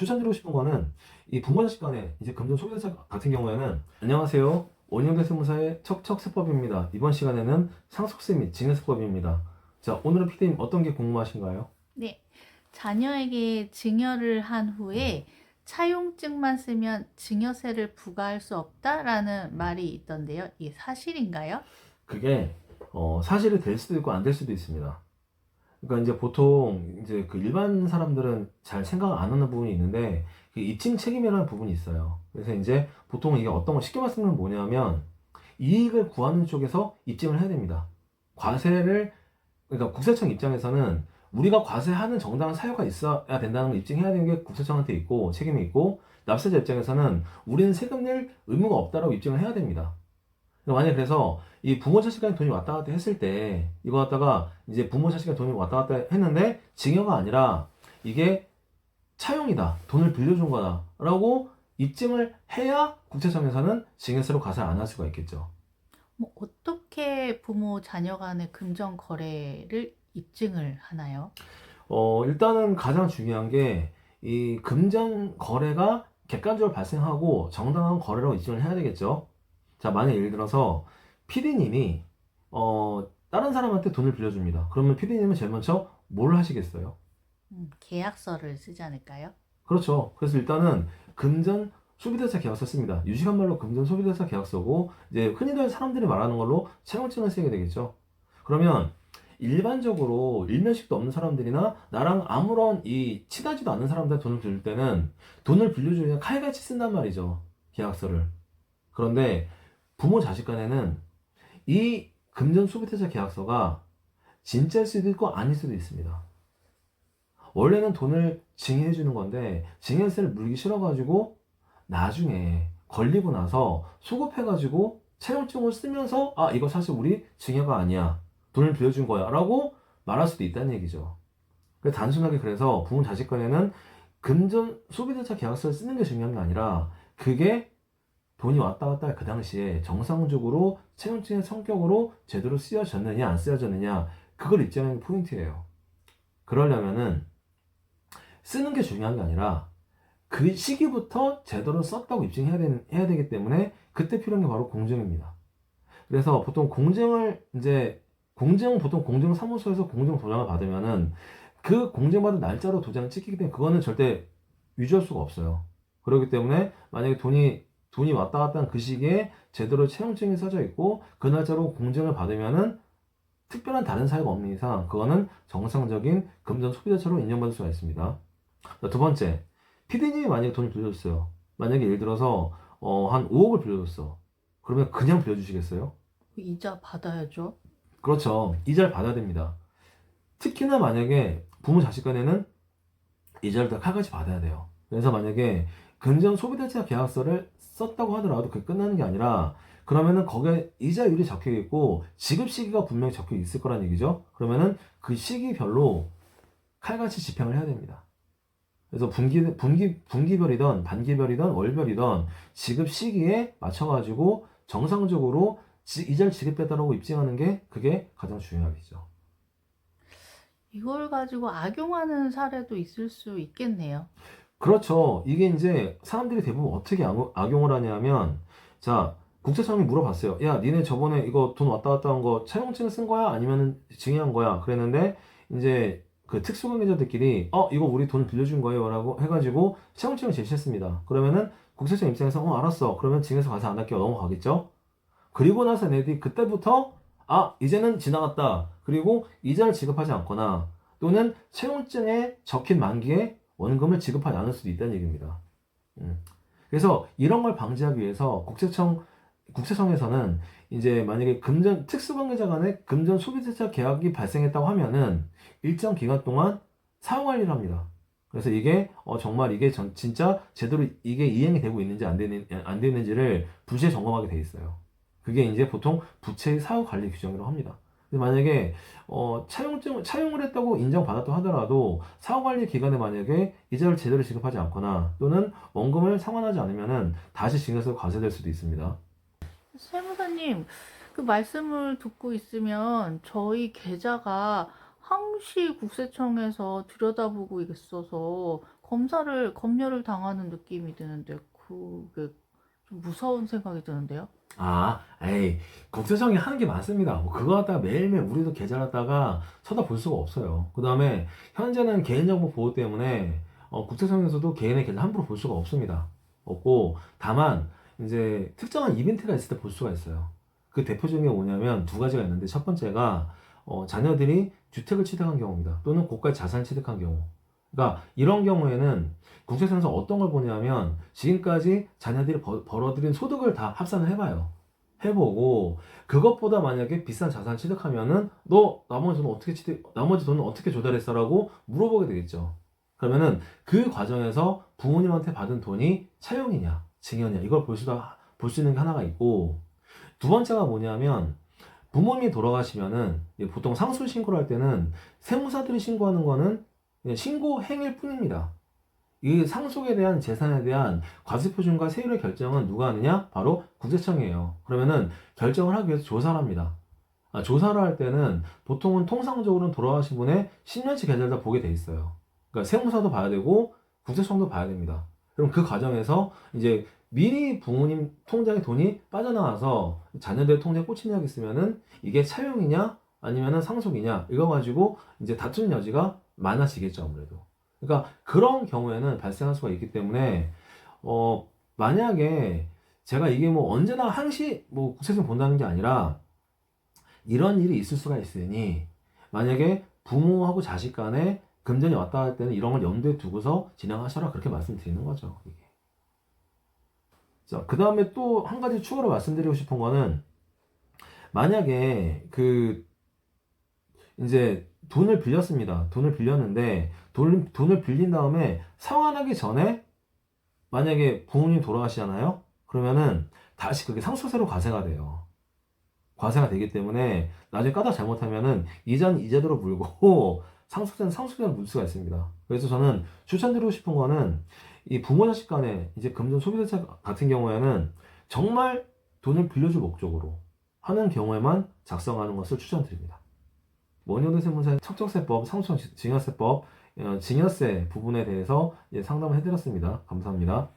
추천드리고 싶은 거는 이 부모자식 간에 이제 금전 소비자 같은 경우에는 안녕하세요. 원영대 세무사의 척척세법입니다. 이번 시간에는 상속세 및 증여세법입니다. 자, 오늘은 피디님 어떤 게 궁금하신가요? 네. 자녀에게 증여를 한 후에 차용증만 쓰면 증여세를 부과할 수 없다라는 말이 있던데요. 이게 사실인가요? 그게 사실이 될 수도 있고 안 될 수도 있습니다. 그러니까 이제 보통 이제 그 일반 사람들은 잘 생각 안 하는 부분이 있는데 그 입증 책임이라는 부분이 있어요. 그래서 이제 보통 이게 어떤 거 쉽게 말씀드리면 뭐냐면 이익을 구하는 쪽에서 입증을 해야 됩니다. 과세를 그러니까 국세청 입장에서는 우리가 과세하는 정당한 사유가 있어야 된다는 걸 입증해야 되는 게 국세청한테 있고 책임이 있고 납세자 입장에서는 우리는 세금 낼 의무가 없다라고 입증을 해야 됩니다. 만약에 그래서 이 부모 자식 간에 돈이 왔다 갔다 했을 때 이거 갖다가 이제 부모 자식 간에 돈이 왔다 갔다 했는데 증여가 아니라 이게 차용이다. 돈을 빌려준 거다. 라고 입증을 해야 국세청에서는 증여세로 과세를 안 할 수가 있겠죠. 뭐 어떻게 부모 자녀 간의 금전 거래를 입증을 하나요? 일단은 가장 중요한 게 이 금전 거래가 객관적으로 발생하고 정당한 거래로 입증을 해야 되겠죠. 자, 만약 예를 들어서 PD님이 다른 사람한테 돈을 빌려줍니다. 그러면 PD님은 제일 먼저 뭘 하시겠어요? 계약서를 쓰지 않을까요? 그렇죠. 그래서 일단은 금전 소비대차 계약서 씁니다. 유식한 말로 금전 소비대차 계약서고 이제 흔히들 사람들이 말하는 걸로 채용증을 쓰게 되겠죠. 그러면 일반적으로 일면식도 없는 사람들이나 나랑 아무런 이 친하지도 않는 사람들한테 돈을 빌릴 때는 돈을 빌려주면 칼같이 쓴단 말이죠. 계약서를. 그런데 부모 자식 간에는 이 금전 소비대차 계약서가 진짜일 수도 있고 아닐 수도 있습니다. 원래는 돈을 증여해 주는 건데 증여세를 물기 싫어가지고 나중에 걸리고 나서 소급해가지고 채용증을 쓰면서 아 이거 사실 우리 증여가 아니야 돈을 빌려준 거야 라고 말할 수도 있다는 얘기죠. 단순하게 그래서 부모 자식 간에는 금전 소비대차 계약서를 쓰는 게 중요한 게 아니라 그게 돈이 왔다 갔다 할 그 당시에 정상적으로 채용증의 성격으로 제대로 쓰여졌느냐 안 쓰여졌느냐 그걸 입증하는 게 포인트예요. 그러려면은 쓰는 게 중요한 게 아니라 그 시기부터 제대로 썼다고 해야 되기 때문에 그때 필요한 게 바로 공증입니다. 그래서 보통 공증 보통 공증사무소에서 공증 도장을 받으면은 그 공증받은 날짜로 도장을 찍히기 때문에 그거는 절대 유지할 수가 없어요. 그렇기 때문에 만약에 돈이 왔다 갔다 한 그 시기에 제대로 채용증이 써져 있고 그 날짜로 공증을 받으면은 특별한 다른 사유가 없는 이상 그거는 정상적인 금전 소비자처럼 인정받을 수가 있습니다. 자, 두 번째, 피디님이 만약에 돈을 빌려줬어요. 만약에 예를 들어서 한 5억을 빌려줬어. 그러면 그냥 빌려주시겠어요? 이자 받아야죠. 그렇죠. 이자를 받아야 됩니다. 특히나 만약에 부모 자식 간에는 이자를 다 칼같이 받아야 돼요. 그래서 만약에 금전 소비대차 계약서를 썼다고 하더라도 그게 끝나는 게 아니라 그러면은 거기에 이자율이 적혀 있고 지급 시기가 분명히 적혀 있을 거란 얘기죠. 그러면은 그 시기별로 칼같이 집행을 해야 됩니다. 그래서 분기별이든 반기별이든 월별이든 지급 시기에 맞춰가지고 정상적으로 이자를 지급했다라고 입증하는 게 그게 가장 중요하겠죠. 이걸 가지고 악용하는 사례도 있을 수 있겠네요. 그렇죠. 이게 이제 사람들이 대부분 어떻게 악용을 하냐면, 자, 국세청이 물어봤어요. 야, 니네 저번에 이거 돈 왔다 갔다 한 거 차용증 쓴 거야? 아니면 증여한 거야? 그랬는데, 이제 그 특수관계자들끼리, 이거 우리 돈 빌려준 거예요? 라고 해가지고 차용증을 제시했습니다. 그러면은 국세청 입장에서, 알았어. 그러면 증여서 가서 안 할게요. 넘어가겠죠? 그리고 나서 얘네들이 그때부터, 이제는 지나갔다. 그리고 이자를 지급하지 않거나, 또는 채용증에 적힌 만기에 원금을 지급하지 않을 수도 있다는 얘기입니다. 그래서 이런 걸 방지하기 위해서 국세청에서는 이제 만약에 특수관계자 간에 금전 소비재차 계약이 발생했다고 하면은 일정 기간 동안 사후 관리를 합니다. 그래서 이게 정말 이게 진짜 제대로 이게 이행이 되고 있는지 안 되는지를 부시에 점검하게 돼 있어요. 그게 이제 보통 부채의 사후 관리 규정이라고 합니다. 근데 만약에 차용을 했다고 인정받았다 하더라도 사후관리 기간에 만약에 이자를 제대로 지급하지 않거나 또는 원금을 상환하지 않으면은 다시 증여세가 과세될 수도 있습니다. 세무사님, 그 말씀을 듣고 있으면 저희 계좌가 항시 국세청에서 들여다보고 있어서 검열을 당하는 느낌이 드는데 그게 좀 무서운 생각이 드는데요. 에이, 국세청이 하는 게 많습니다. 뭐 그거 갖다가 매일매일 우리도 계좌갖다가 쳐다볼 수가 없어요. 그 다음에 현재는 개인정보 보호 때문에 국세청에서도 개인의 계좌 함부로 볼 수가 없습니다. 없고 다만 이제 특정한 이벤트가 있을 때 볼 수가 있어요. 그 대표 중에 뭐냐면 두 가지가 있는데 첫 번째가 자녀들이 주택을 취득한 경우입니다. 또는 고가의 자산을 취득한 경우. 그러니까 이런 경우에는 국세청에서 어떤 걸 보냐면 지금까지 자녀들이 벌어들인 소득을 다 합산을 해봐요. 해보고 그것보다 만약에 비싼 자산을 취득하면은 너 나머지 돈은 어떻게 조달했어라고 물어보게 되겠죠. 그러면은 그 과정에서 부모님한테 받은 돈이 차용이냐 증여냐 이걸 볼 수 있는 게 하나가 있고, 두 번째가 뭐냐면 부모님이 돌아가시면은 보통 상속 신고를 할 때는 세무사들이 신고하는 거는 그냥 신고 행위일 뿐입니다. 이 상속에 대한 재산에 대한 과세표준과 세율의 결정은 누가 하느냐? 바로 국세청이에요. 그러면은 결정을 하기 위해서 조사를 합니다. 조사를 할 때는 보통은 통상적으로는 돌아가신 분의 10년치 계좌를 다 보게 돼 있어요. 그러니까 세무사도 봐야 되고 국세청도 봐야 됩니다. 그럼 그 과정에서 이제 미리 부모님 통장에 돈이 빠져나와서 자녀들 통장에 꽂힌 적이 있으면은 이게 차용이냐 아니면은 상속이냐 이거 가지고 이제 다투는 여지가 많아지겠죠, 아무래도. 그러니까 그런 경우에는 발생할 수가 있기 때문에 만약에 제가 이게 뭐 언제나 항시 뭐 국세청 본다는 게 아니라 이런 일이 있을 수가 있으니 만약에 부모하고 자식 간에 금전이 왔다 할 때는 이런 걸 염두에 두고서 진행하셔라 그렇게 말씀드리는 거죠. 이게. 자, 그 다음에 또 한 가지 추가로 말씀드리고 싶은 거는 만약에 이제 돈을 빌렸습니다. 돈을 빌렸는데 돈을 빌린 다음에 상환하기 전에 만약에 부모님 돌아가시잖아요. 그러면은 다시 그게 상속세로 과세가 돼요. 과세가 되기 때문에 나중에 까다 잘못하면은 이자는 이자대로 물고 상속세는 상속세로 물 수가 있습니다. 그래서 저는 추천드리고 싶은 거는 이 부모 자식 간에 이제 금전 소비대차 같은 경우에는 정말 돈을 빌려줄 목적으로 하는 경우에만 작성하는 것을 추천드립니다. 원효대 세무사의 척척세법, 상속 증여세법, 증여세 부분에 대해서 상담을 해드렸습니다. 감사합니다.